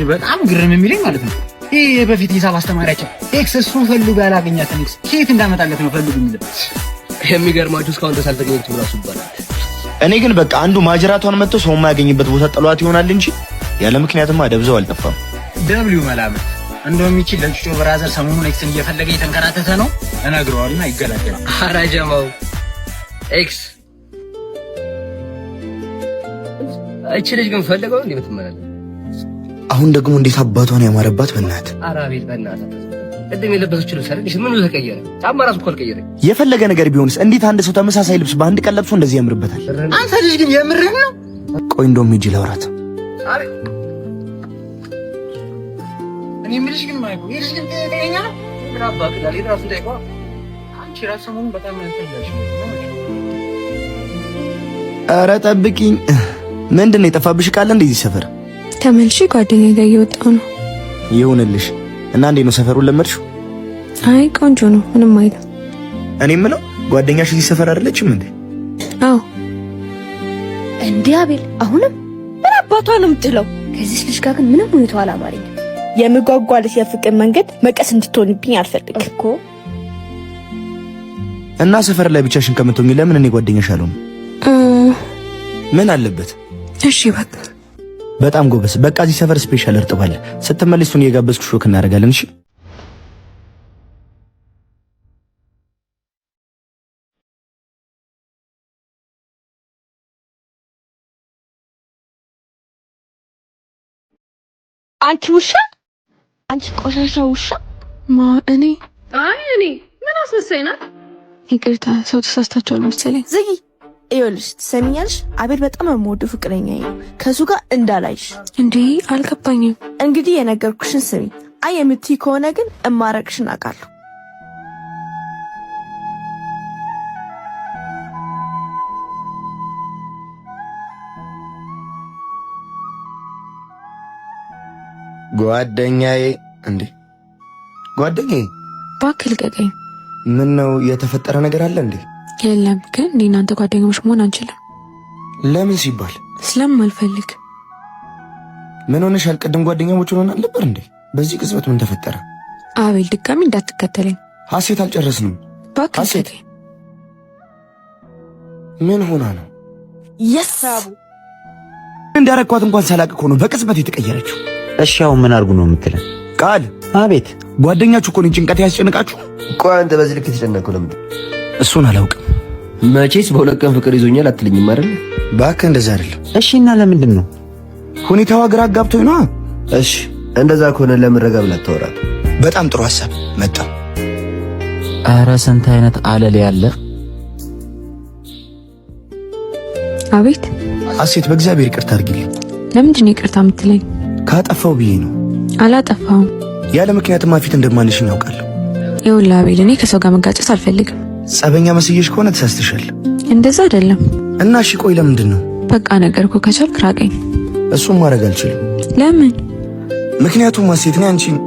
በጣም ግርም የሚለኝ ማለት ነው ይሄ በፊት ሂሳብ አስተማሪያችን ኤክስ እሱን ፈልጉ ያላገኛትን ኤክስ ከየት እንዳመጣለት ነው ፈልጉ የሚለው። የሚገርማችሁ እስካሁን ድረስ አልተገኘችም ራሱ ይባላል። እኔ ግን በቃ አንዱ ማጅራቷን መጥቶ ሰው የማያገኝበት ቦታ ጥሏት ይሆናል እንጂ ያለ ምክንያትማ ደብዘው አልጠፋም። ደብሊው መላምት እንደውም ይቺ ለጩጮ ብራዘር ሰሞኑን ኤክስን እየፈለገ የተንከራተተ ነው እነግረዋልና ይገላገላል። ኧረ ጀማው ኤክስ እቺ ልጅ ግን ፈልገው እንዴ ምትመላለስ። አሁን ደግሞ እንዴት አባቷን ያማረባት በእናትህ። ኧረ አቤት በእናትህ ቅድም የለበሰችው ልብስ አይደል? ምን ተቀየረ? ጫማ ራሱ እኮ አልቀየረም። የፈለገ ነገር ቢሆንስ እንዴት አንድ ሰው ተመሳሳይ ልብስ በአንድ ቀን ለብሶ እንደዚህ ያምርበታል? አንተ ልጅ ግን የምርህ ነው? ቆይ እንደውም ሂጂ ላውራት። አሬ እኔ የምልሽ ግን ማይኮ ይልሽ ግን ተገኘኛ ነው ግራባ ከዳሊ ራሱ እንዳይቋ አንቺ ራሱ ሰሞኑን በጣም ያንተኛሽ ነው። ኧረ ጠብቂኝ። ምንድን ነው የጠፋብሽ ቃል እንደዚህ ሰፈር? ተመልሼ ጓደኛዬ ጋር እየወጣሁ ነው። ይሁንልሽ። እና እንዴት ነው ሰፈሩን ለመድሽው? አይ ቆንጆ ነው፣ ምንም አይልም። እኔ የምለው ጓደኛሽ እዚህ ሰፈር አይደለችም እንዴ? አዎ። እንዴ አቤል፣ አሁንም ምን አባቷ ነው የምትለው? ከዚህ ልጅ ጋር ግን ምንም ሁኔታው አላማረኝም። የምጓጓለት የፍቅር መንገድ መቀስ እንድትሆንብኝ አልፈልግም እኮ። እና ሰፈር ላይ ብቻሽን ከምትሆኚ ለምን እኔ ጓደኛሽ አልሆንም? ምን አለበት? እሺ በቃ በጣም ጎበስ። በቃ እዚህ ሰፈር ስፔሻል እርጥብ አለ። ስትመለስ እሱን እየጋበዝኩ ሾክ እናደርጋለን። እሺ አንቺ ውሻ፣ አንቺ ቆሻሻ ውሻ። እኔ ምን አስመሳይና? ይቅርታ ሰው ተሳስታችኋል መሰለኝ። ዝጊ። ይኸውልሽ ትሰሚኛለሽ፣ አቤል በጣም የምወደው ፍቅረኛዬ ነው። ከሱ ጋር እንዳላይሽ። እንዴ አልገባኝም። እንግዲህ የነገርኩሽን ስሚ። አይ የምትይ ከሆነ ግን እማረቅሽን አውቃለሁ። ጓደኛዬ። እንዴ ጓደኛዬ፣ እባክህ ልቀቀኝ። ምን ነው የተፈጠረ ነገር አለ እንዴ? የለም ግን እኔ እናንተ ጓደኛሞች መሆን አንችልም። ለምን ሲባል? ስለማልፈልግ። ምን ሆነሻል? ቅድም ጓደኛሞች ሆነን አልነበር እንዴ? በዚህ ቅጽበት ምን ተፈጠረ? አቤል ድጋሚ እንዳትከተለኝ። ሀሴት አልጨረስንም። እባክህ ሀሴት ምን ሆና ነው? የሳቡ እንዳረኳት እንኳን ሳላቅ እኮ ነው በቅጽበት የተቀየረችው። እሺ አሁን ምን አድርጉ ነው የምትለን? ቃል አቤት። ጓደኛችሁ እኮ ነው ጭንቀት ያስጨንቃችሁ። ቆይ አንተ በዚህ ልክ ተጨነቅኩ ለምን? እሱን አላውቅም። መቼስ በሁለት ቀን ፍቅር ይዞኛል አትልኝም አይደል? እባክህ እንደዛ አይደለም። እሺ እና ለምንድን ነው? ሁኔታው ግራ አጋብቶኝ ነው። እሺ እንደዛ ከሆነ ለምን ረጋ ብላ አታወራት? በጣም ጥሩ ሐሳብ መጣ። ኧረ ስንት አይነት አለል ያለ። አቤት። ሀሴት በእግዚአብሔር ይቅርታ አድርጊልኝ። ለምንድን ነው ይቅርታ የምትለኝ? ካጠፋው ብዬ ነው። አላጠፋሁም። ያለ ምክንያትማ ፊት እንደማንሽ እናውቃለሁ። ይኸውልህ አቤል፣ እኔ ከሰው ጋር መጋጨት አልፈልግም። ጸበኛ መስየሽ ከሆነ ተሳስተሻል። እንደዛ አይደለም። እና እሺ ቆይ ለምንድን ነው? በቃ ነገርኩህ፣ ከቻልክ ራቀኝ። እሱም ማድረግ አልችልም። ለምን? ምክንያቱም ሀሴት እኔ አንቺን